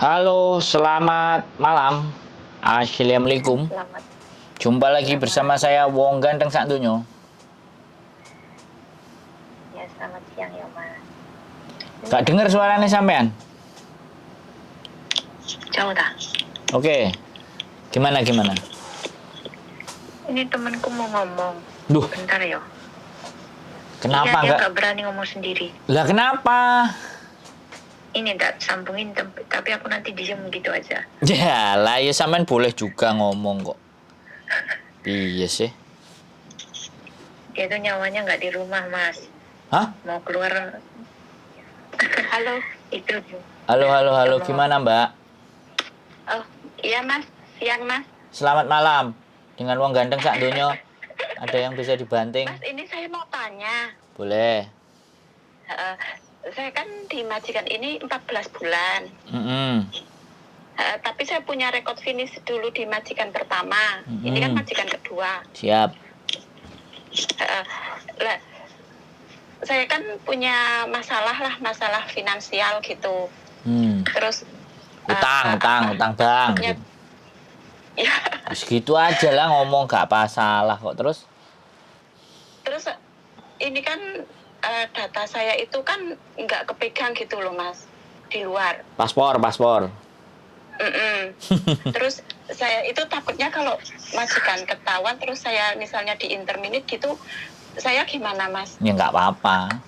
Halo, selamat malam. Assalamualaikum. Selamat Jumpa lagi selamat bersama saya Wong Ganteng sak donya. ya selamat siang ya Mas. Gak denger suaranya sampean? Jauh dah. Oke. Gimana? Ini temanku mau ngomong. Duh, Bentar ya. kenapa Iya, dia enggak? nggak berani ngomong sendiri. Lah kenapa? Ini tak sambungin tapi aku nanti diem gitu aja. Ya lah, ya sampean boleh juga ngomong kok. Iya sih. Dia tuh nyawanya nggak di rumah Mas. Hah? Mau keluar. Halo. Itu. Halo, gimana Mbak? Oh iya Mas. Siang Mas. Selamat malam. Dengan Wong Ganteng sak donya. Ada yang bisa dibanting? Mas ini saya mau tanya. Boleh. Saya kan di majikan ini 14 bulan. Tapi saya punya rekod finish dulu di majikan pertama. Ini kan majikan kedua. Siap. Saya kan punya masalah finansial gitu. Terus Utang bang. ya, ya, Segitu aja lah ngomong gak masalah kok terus. terus ini kan data saya itu kan nggak kepegang gitu loh Mas, di luar. Paspor. Terus saya itu takutnya kalau majikan ketahuan terus saya misalnya di interminit gitu, saya gimana Mas? Ya nggak apa-apa.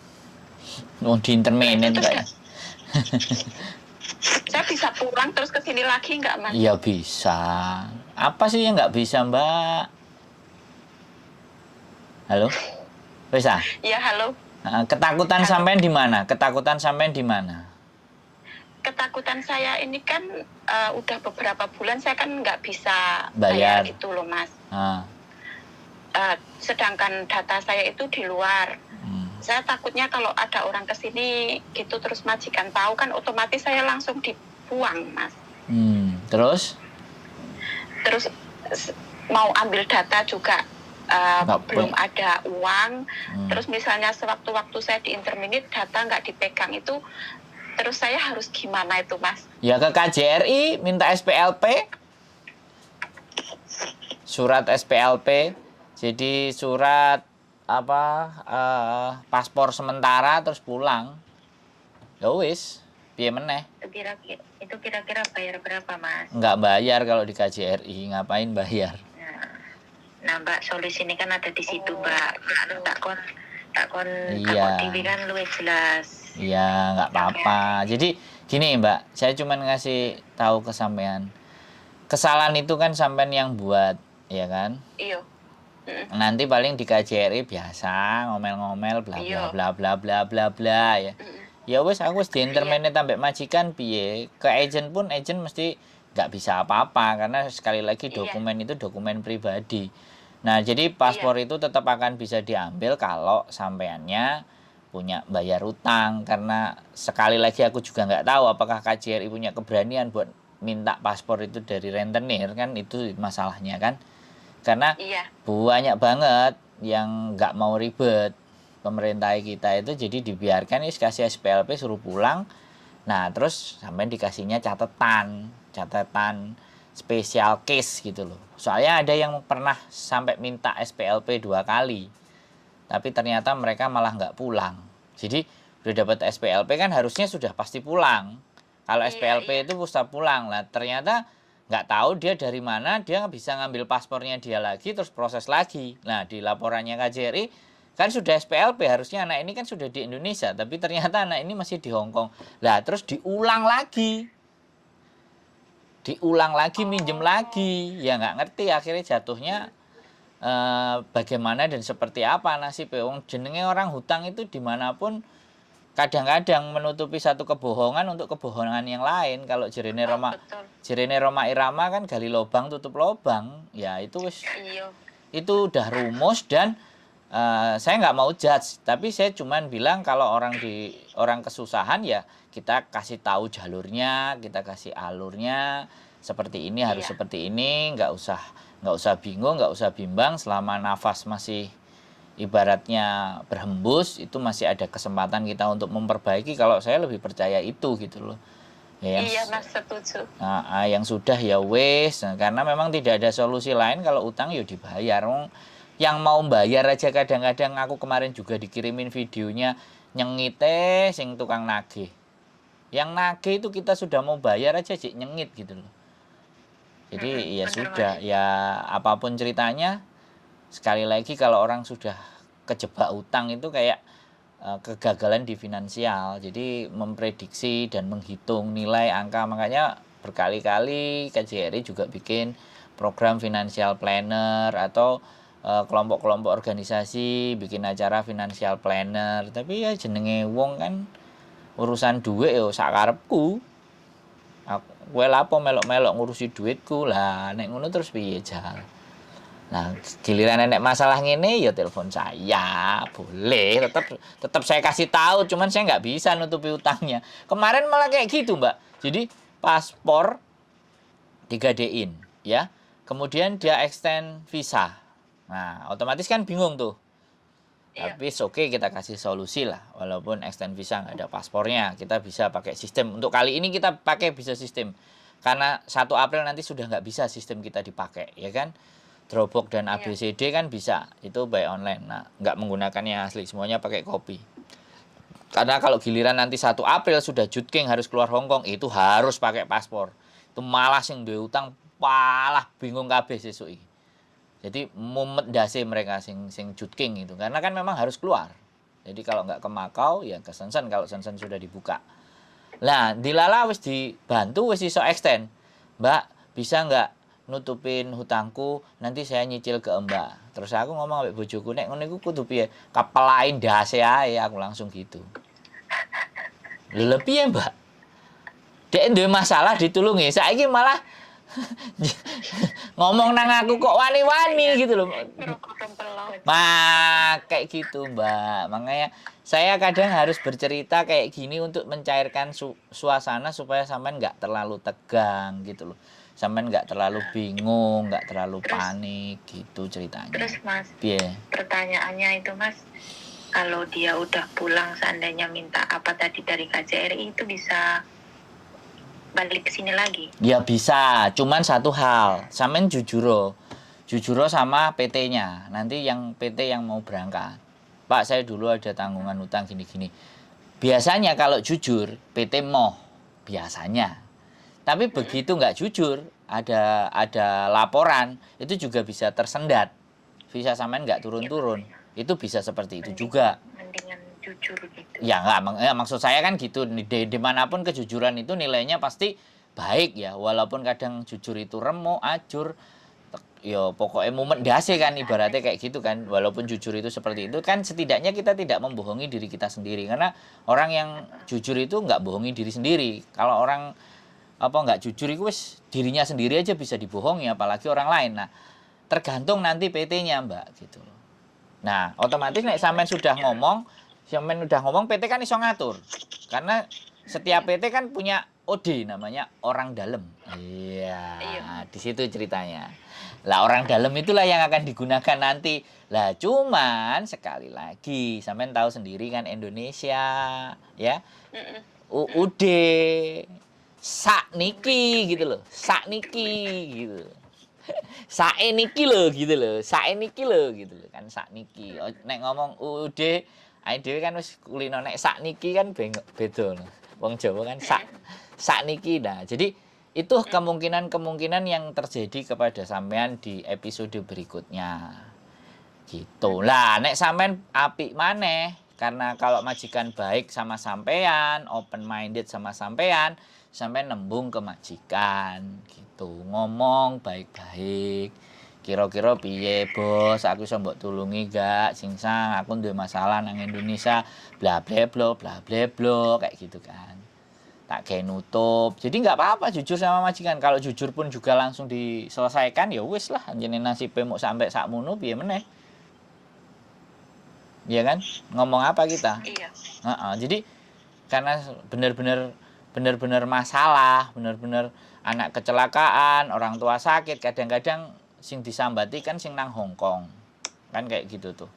Mau di interminit Terus kayak. saya bisa pulang terus ke sini lagi nggak Mas? Ya bisa. Apa sih yang nggak bisa Mbak? Halo? Bisa? Ya halo. Ketakutan Halo. sampean di mana? Ketakutan saya ini kan udah beberapa bulan saya kan nggak bisa Bayar. bayar gitu loh Mas. Ah. Sedangkan data saya itu di luar. Saya takutnya kalau ada orang kesini gitu terus majikan tahu kan otomatis saya langsung dibuang Mas. Terus? Terus mau ambil data juga belum ada uang. Terus misalnya sewaktu-waktu saya di interminit data nggak dipegang itu, terus saya harus gimana itu Mas? Ya ke KJRI minta SPLP. Surat SPLP. Jadi surat paspor sementara terus pulang. Ya wis, piye meneh? Itu kira-kira bayar berapa Mas? Nggak bayar kalau di KJRI, ngapain bayar? Nah Mbak, solusi ini kan ada di situ Mbak. Tak kon Iya. TV kan luwih jelas. Iya, nggak apa-apa. Jadi gini Mbak, saya cuma ngasih tahu ke sampean. Kesalahan itu kan sampean yang buat, ya kan? Iya. Nanti paling di KJRI biasa ngomel-ngomel bla bla bla bla bla bla ya. Ya wes aku wis diinterminate sampai majikan piye. Ke agent pun agent mesti nggak bisa apa-apa karena sekali lagi dokumen itu dokumen pribadi. Nah, jadi paspor itu tetap akan bisa diambil kalau sampeannya punya bayar utang, karena sekali lagi aku juga nggak tahu apakah KJRI punya keberanian buat minta paspor itu dari rentenir, kan itu masalahnya kan. Karena banyak banget yang nggak mau ribet pemerintah kita itu, jadi dibiarkan kasih SPLP suruh pulang. Nah terus sampai dikasihnya catatan spesial case gitu loh. Soalnya ada yang pernah sampai minta SPLP 2 kali tapi ternyata mereka malah nggak pulang. Jadi udah dapat SPLP kan harusnya sudah pasti pulang. Kalau SPLP itu bisa pulang lah, ternyata nggak tahu dia dari mana, dia bisa ngambil paspornya dia lagi terus proses lagi. Nah di laporannya KJRI kan sudah SPLP, harusnya anak ini kan sudah di Indonesia, tapi ternyata anak ini masih di Hong Kong. Lah terus diulang lagi minjem lagi, ya nggak ngerti akhirnya jatuhnya bagaimana dan seperti apa nasib wong jenenge orang hutang itu dimanapun kadang-kadang menutupi satu kebohongan untuk kebohongan yang lain. Kalau Jerene Roma Irama kan gali lubang tutup lubang, ya itu wis itu udah rumus. Dan saya nggak mau judge, tapi saya cuman bilang kalau orang kesusahan ya kita kasih tahu jalurnya, kita kasih alurnya seperti ini, harus seperti ini, nggak usah bingung, nggak usah bimbang. Selama nafas masih ibaratnya berhembus, itu masih ada kesempatan kita untuk memperbaiki. Kalau saya lebih percaya itu gitu loh. Ya, Iya Mas, setuju. yang sudah ya wes. Nah, karena memang tidak ada solusi lain kalau utang ya dibayar. Yang mau bayar aja kadang-kadang aku kemarin juga dikirimin videonya nyengite sing tukang nagih. Yang nagih itu kita sudah mau bayar aja sih nyengit gitu loh. Jadi ya Bener sudah, Mas. ya apapun ceritanya, sekali lagi kalau orang sudah kejebak utang itu kayak kegagalan di finansial. Jadi memprediksi dan menghitung nilai angka, makanya berkali-kali KJRI juga bikin program financial planner atau kelompok-kelompok organisasi bikin acara financial planner. Tapi ya jenenge wong kan urusan duit yo sakarepku. Kowe lapo melok-melok ngurusi duitku lah, nek ngono terus piye jal. Nah, giliran nenek masalah ngene ya telepon saya, boleh, tetap saya kasih tahu, cuman saya nggak bisa nutupi utangnya. Kemarin malah kayak gitu, Mbak. Jadi paspor 3D-in, ya. Kemudian dia extend visa. Nah, otomatis kan bingung tuh. Iya. Tapi oke, kita kasih solusi lah. Walaupun extend visa nggak ada paspornya, kita bisa pakai sistem. Untuk kali ini kita pakai bisa sistem. Karena 1 April nanti sudah nggak bisa sistem kita dipakai, ya kan? Dropbox dan Iya. ABCD kan bisa, itu by online. Nah, nggak menggunakan yang asli, semuanya pakai kopi. Karena kalau giliran nanti 1 April sudah jutking harus keluar Hongkong, itu harus pakai paspor. Itu malah sing duwe utang palah bingung kabeh sesuk iki. Jadi mumet dasi mereka sing jutking itu, karena kan memang harus keluar. Jadi kalau nggak ke Makau ya ke Shenzhen kalau Shenzhen sudah dibuka. Lah, dilala wis dibantu wis iso extend. Mbak, bisa nggak nutupin hutangku, nanti saya nyicil ke Mbak. Terus aku ngomong sama bojoku, nek ngono iku kudu piye? Kepelain dase ae, aku langsung gitu. Lha piye, Mbak? Dek duwe masalah ditulungi, saiki malah ngomong nang aku kok wani-wani gitu loh. Kayak gitu Mbak. Makanya saya kadang harus bercerita kayak gini untuk mencairkan suasana supaya sampean nggak terlalu tegang gitu loh. Sampean nggak terlalu bingung, nggak terlalu panik gitu ceritanya. Terus Mas, yeah. Pertanyaannya itu Mas, kalau dia udah pulang seandainya minta apa tadi dari KJRI itu bisa balik ke sini lagi? Ya bisa, cuman satu hal, sampean jujuro sama PT-nya. Nanti yang PT yang mau berangkat. Pak, saya dulu ada tanggungan utang gini-gini. Biasanya kalau jujur, PT mau biasanya. Tapi begitu nggak jujur, ada laporan, itu juga bisa tersendat. Visa sampean nggak turun-turun. Itu bisa seperti itu juga. Mendingan jujur gitu. Ya nggak, maksud saya kan gitu. Dimanapun kejujuran itu nilainya pasti baik ya. Walaupun kadang jujur itu remuk, ajur. Ya pokoknya momen dasi kan ibaratnya kayak gitu kan. Walaupun jujur itu seperti itu kan, setidaknya kita tidak membohongi diri kita sendiri. Karena orang yang jujur itu nggak bohongi diri sendiri. Kalau orang nggak jujur itu wis dirinya sendiri aja bisa dibohongi, apalagi orang lain. Nah, tergantung nanti PT-nya Mbak gitu loh. Nah, otomatis nek sampean sudah ngomong PT kan iso ngatur. Karena setiap PT kan punya OD namanya orang dalam. Iya, di situ ceritanya. Lah orang dalam itulah yang akan digunakan nanti. Lah cuman sekali lagi sampean tahu sendiri kan Indonesia ya. UUD sakniki gitu loh. Sakniki gitu. Saeniki lho gitu loh. Saeniki lho gitu loh kan sakniki. Nek ngomong UUD ae dhewe kan wis kulino, nek sakniki kan beda. Wong Jawa kan sakniki. Nah, jadi itu kemungkinan-kemungkinan yang terjadi kepada sampean di episode berikutnya. Gitu. Lah, nek sampean apik maneh, karena kalau majikan baik sama sampean, open minded sama sampean nembung ke majikan gitu. Ngomong baik-baik. Kira-kira piye, Bos? Aku iso mbok tulungi gak? Singsang, aku duwe masalah nang Indonesia, bla bla bla kayak gitu kan. Tak kayak nutup. Jadi nggak apa-apa jujur sama majikan. Kalau jujur pun juga langsung diselesaikan, ya wis lah, jenenge nasibe mok sampai sakmono piye meneh. Iya kan? Ngomong apa kita? Iya. Jadi karena benar-benar masalah, benar-benar anak kecelakaan, orang tua sakit, kadang-kadang sing disambati kan sing nang Hongkong. Kan kayak gitu tuh.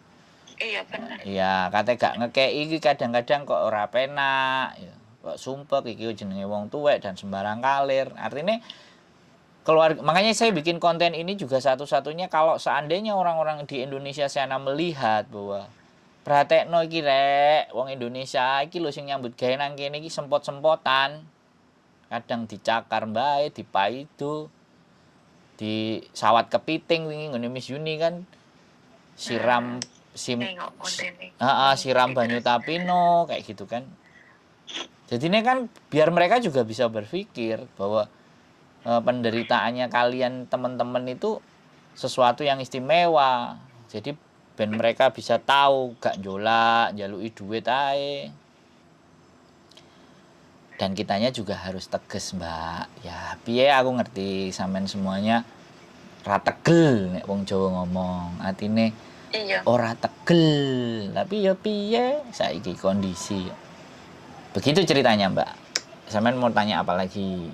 Iya benar. Iya, kate gak ngekei iki kadang-kadang kok ora penak ya. kok sumpek iki jenenge wong tuwek dan sembarang kalir. Artinya keluarga, makanya saya bikin konten ini juga satu-satunya kalau seandainya orang-orang di Indonesia sana melihat bahwa pratekno iki rek wong Indonesia iki lho sing nyambut gawe nang kene iki sempot-sempotan. Kadang dicakar bae, dipaido, di sawat kepiting wingi ngene Miss Yuni kan siram siram banyu tapino kayak gitu kan. Jadi ini kan biar mereka juga bisa berpikir bahwa penderitaannya kalian teman-teman itu sesuatu yang istimewa. Jadi ben mereka bisa tahu gak njolak, njaluki duit ae. Dan kitanya juga harus tegas, Mbak. Ya, piye aku ngerti sampean semuanya ra tegel nek wong Jawa ngomong. Atine Iya. ora tegel, tapi ya piye saiki kondisi. Begitu ceritanya, Mbak. Sampean mau tanya apa lagi?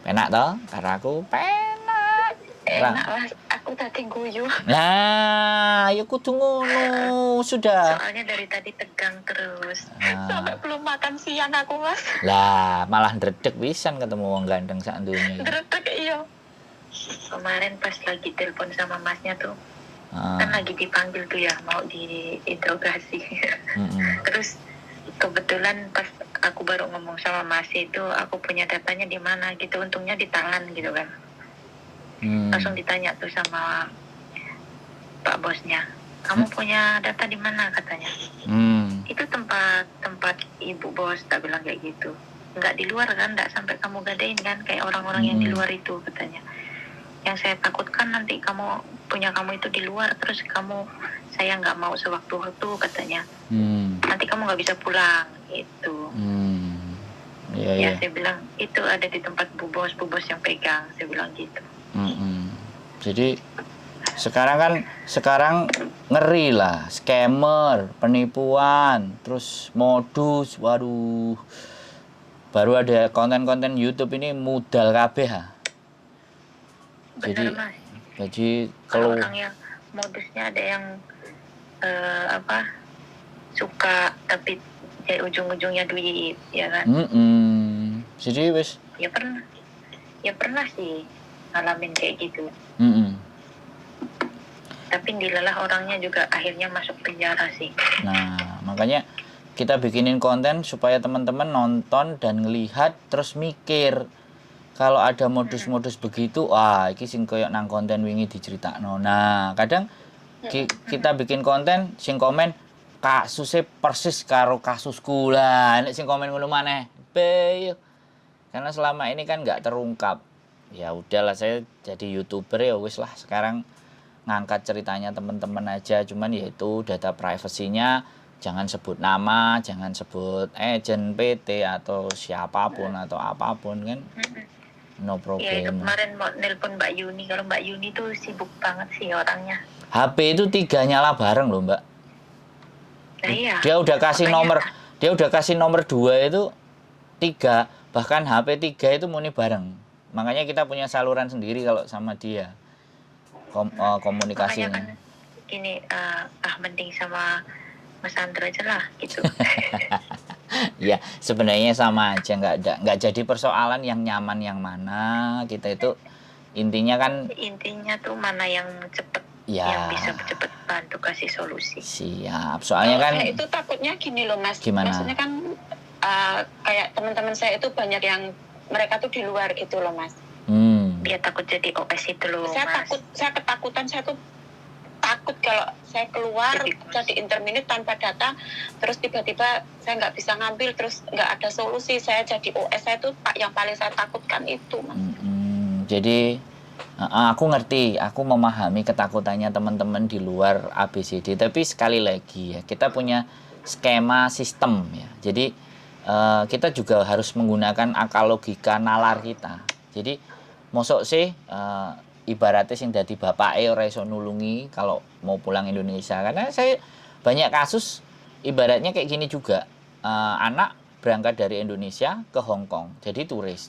Penak toh? Karena aku penak. Enak lah, aku tadi guyu. Nah, ya kudu ngono, sudah. Soalnya dari tadi tegang terus. Nah. Sampai belum makan siang aku, Mas. Lah, malah ndredeg pisan ketemu wong ganteng sak donya. Ndredeg iya. Kemarin pas lagi telepon sama Masnya tuh, kan lagi dipanggil tuh ya, mau diinterogasi. Terus kebetulan pas aku baru ngomong sama Mas itu, aku punya datanya di mana gitu, untungnya di tangan gitu kan. Langsung ditanya tuh sama Pak bosnya, kamu punya data di mana katanya. Itu tempat ibu bos, tak bilang kayak gitu. Nggak di luar kan, nggak sampai kamu gadain kan kayak orang-orang yang di luar itu katanya. Yang saya takutkan nanti punya kamu itu di luar, terus saya nggak mau sewaktu-waktu katanya. Nanti kamu nggak bisa pulang gitu. Ya saya bilang itu ada di tempat bu bos yang pegang, saya bilang gitu. Jadi sekarang ngeri lah, scammer, penipuan, terus modus, waduh. Baru ada konten-konten YouTube ini modal kabeh ha. Bener, Mas. Jadi kalau orang yang modusnya ada yang suka tapi dari ujung-ujungnya duit, ya kan? Jadi wes. Ya pernah sih ngalamin kayak gitu. Tapi dilelah orangnya juga akhirnya masuk penjara sih. Nah, makanya kita bikinin konten supaya teman-teman nonton dan ngelihat terus mikir. Kalau ada modus-modus begitu, wah iki sing koyo nang konten wingi diceritakno. Nah, kadang kita bikin konten sing komen kasusnya persis karo kasusku lah. Nek sing komen ngono maneh. Karena selama ini kan nggak terungkap. Ya udahlah, saya jadi YouTuber ya wis lah, sekarang ngangkat ceritanya teman-teman aja, cuman yaitu data privasinya jangan sebut nama, jangan sebut agent PT atau siapapun atau apapun kan. No problem. Ya, kemarin mau nelpon Mbak Yuni, kalau Mbak Yuni tuh sibuk banget sih orangnya. HP itu 3 nyala bareng loh, Mbak. Nah, iya. Dia udah kasih nomor 2 itu 3, bahkan HP 3 itu muni bareng. Makanya kita punya saluran sendiri kalau sama dia. Komunikasinya. Kan ini mending sama Mas Andra aja lah gitu. Ya sebenarnya sama aja, nggak jadi persoalan yang nyaman yang mana. Kita itu intinya tuh mana yang cepet yang bisa cepet bantu kasih solusi. Siap, soalnya kan itu takutnya gini loh Mas. Gimana? Maksudnya kan kayak teman-teman saya itu banyak yang mereka tuh di luar gitu loh Mas. Dia takut jadi OS itu loh Mas. Saya ketakutan, saya tuh takut kalau saya keluar jadi interminute tanpa data, terus tiba-tiba saya nggak bisa ngambil, terus nggak ada solusi, saya jadi OS. Saya tuh yang paling saya takutkan itu Mas. Jadi aku ngerti, aku memahami ketakutannya teman-teman di luar ABCD, tapi sekali lagi ya, kita punya skema sistem ya. Jadi kita juga harus menggunakan akal logika nalar kita. Jadi mosok sih ibaratnya sing dadi bapake ora iso nulungi kalau mau pulang Indonesia. Karena saya banyak kasus ibaratnya kayak gini juga. Anak berangkat dari Indonesia ke Hong Kong jadi turis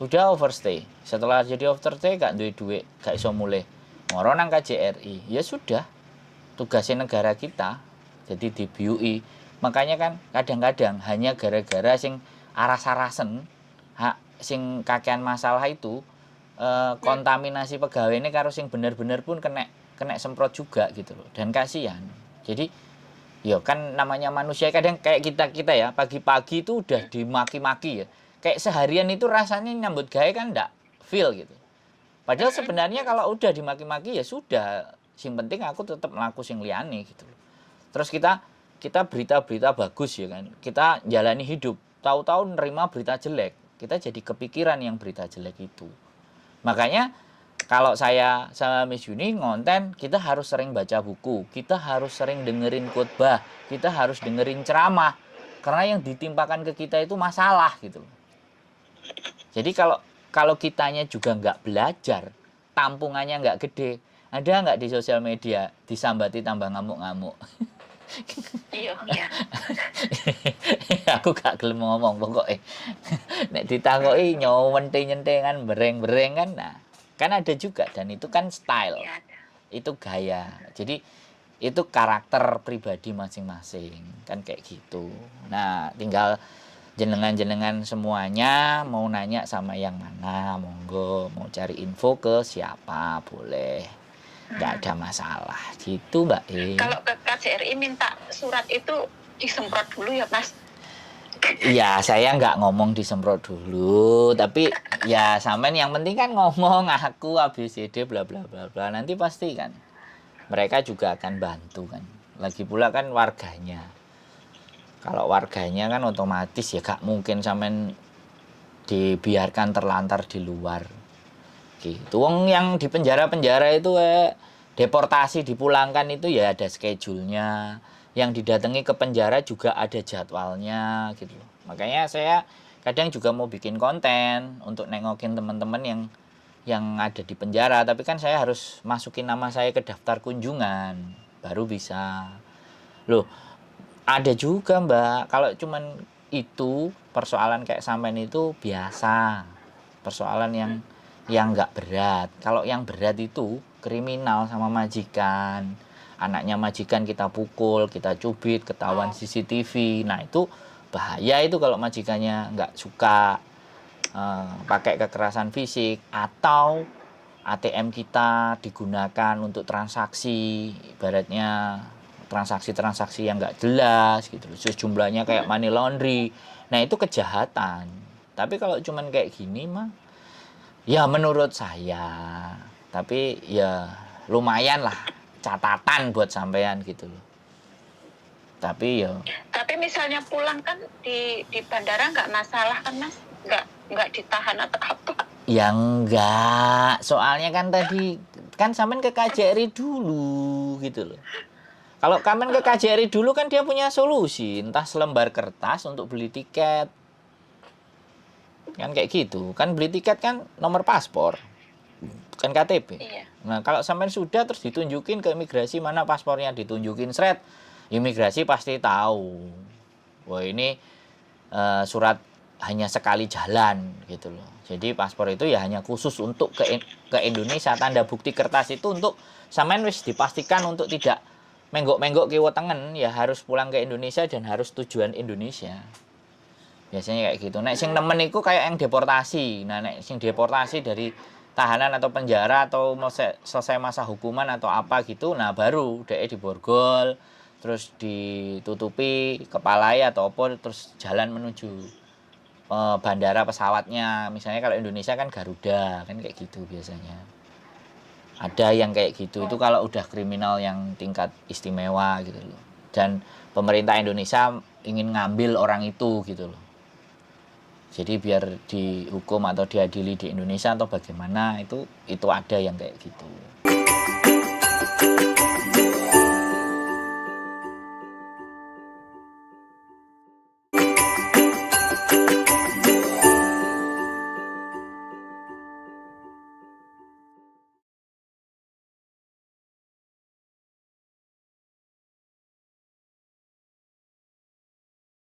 udah overstay. Setelah jadi overstay gak duwe duit, gak iso mulih. Moro nang KJRI. Ya sudah. Tugasnya negara kita jadi dibiui Makanya kan kadang-kadang hanya gara-gara sing aras-arasen sing kakean masalah itu kontaminasi pegawai ini karo sing bener-bener pun kena semprot juga gitu loh. Dan kasihan. Jadi ya kan namanya manusia, kadang kayak kita ya pagi-pagi itu udah dimaki-maki ya. Kayak seharian itu rasanya nyambut gawe kan enggak feel gitu. Padahal sebenarnya kalau udah dimaki-maki ya sudah, sing penting aku tetap melaku sing liyane gitu loh. Terus kita berita-berita bagus ya kan. Kita jalani hidup, tahu-tahu nerima berita jelek. Kita jadi kepikiran yang berita jelek itu. Makanya kalau saya sama Miss Yuni ngonten, kita harus sering baca buku, kita harus sering dengerin khotbah, kita harus dengerin ceramah. Karena yang ditimpakan ke kita itu masalah gitu loh. Jadi kalau kitanya juga nggak belajar, tampungannya nggak gede, ada nggak di sosial media disambati tambah ngamuk-ngamuk? Iya. Aku gak gelem ngomong pokoknya. Nek ditakoki nyowente-nyente kan bereng-bereng kan. Nah, kan ada juga, dan itu kan style. Ya. Itu gaya. Jadi itu karakter pribadi masing-masing. Kan kayak gitu. Nah, tinggal jenengan-jenengan semuanya mau nanya sama yang mana, monggo. Mau cari info ke siapa boleh. Nggak ada masalah gitu Mbak E. Kalau ke KJRI minta surat itu disemprot dulu ya Mas? Iya, saya nggak ngomong disemprot dulu, tapi ya sampean yang penting kan ngomong aku ABCD bla bla bla bla, nanti pasti kan mereka juga akan bantu kan. Lagi pula kan warganya, kalau warganya kan otomatis ya gak mungkin sampean dibiarkan terlantar di luar gitu. Wong yang di penjara-penjara itu deportasi dipulangkan itu ya ada schedule-nya. Yang didatangi ke penjara juga ada jadwalnya gitu loh. Makanya saya kadang juga mau bikin konten untuk nengokin teman-teman yang ada di penjara, tapi kan saya harus masukin nama saya ke daftar kunjungan baru bisa. Loh, ada juga Mbak, kalau cuman itu persoalan kayak sampean itu biasa. Persoalan yang nggak berat. Kalau yang berat itu kriminal sama majikan, anaknya majikan kita pukul, kita cubit, ketahuan CCTV. Nah itu bahaya itu kalau majikannya nggak suka pakai kekerasan fisik, atau ATM kita digunakan untuk transaksi, ibaratnya transaksi-transaksi yang nggak jelas gitu, jumlahnya kayak money laundry. Nah itu kejahatan. Tapi kalau cuman kayak gini mah ya menurut saya, tapi ya lumayan lah catatan buat sampean gitu loh. Tapi misalnya pulang kan di bandara nggak masalah kan Mas? Nggak ditahan atau apa? Ya enggak, soalnya kan tadi kan sampean ke KJRI dulu gitu loh. Kalau sampean ke KJRI dulu kan dia punya solusi, entah selembar kertas untuk beli tiket. Kan kayak gitu, kan beli tiket kan nomor paspor, kan KTP. Iya. Nah kalau sampai sudah terus ditunjukin ke imigrasi mana paspornya, ditunjukin seret, imigrasi pasti tahu, wah ini surat hanya sekali jalan gitu loh. Jadi paspor itu ya hanya khusus untuk ke Indonesia, tanda bukti kertas itu untuk sampean wis dipastikan untuk tidak menggok-menggok kiwa tengen, ya harus pulang ke Indonesia dan harus tujuan Indonesia. Biasanya kayak gitu. Nek sing nemen iku kayak yang deportasi. Nah, nek sing deportasi dari tahanan atau penjara atau mau selesai masa hukuman atau apa gitu, nah baru DE diborgol, terus ditutupi kepalanya atau apa, terus jalan menuju bandara pesawatnya. Misalnya kalau Indonesia kan Garuda, kan kayak gitu biasanya. Ada yang kayak gitu, itu kalau udah kriminal yang tingkat istimewa gitu loh. Dan pemerintah Indonesia ingin ngambil orang itu gitu loh. Jadi biar dihukum atau diadili di Indonesia atau bagaimana, itu ada yang kayak gitu.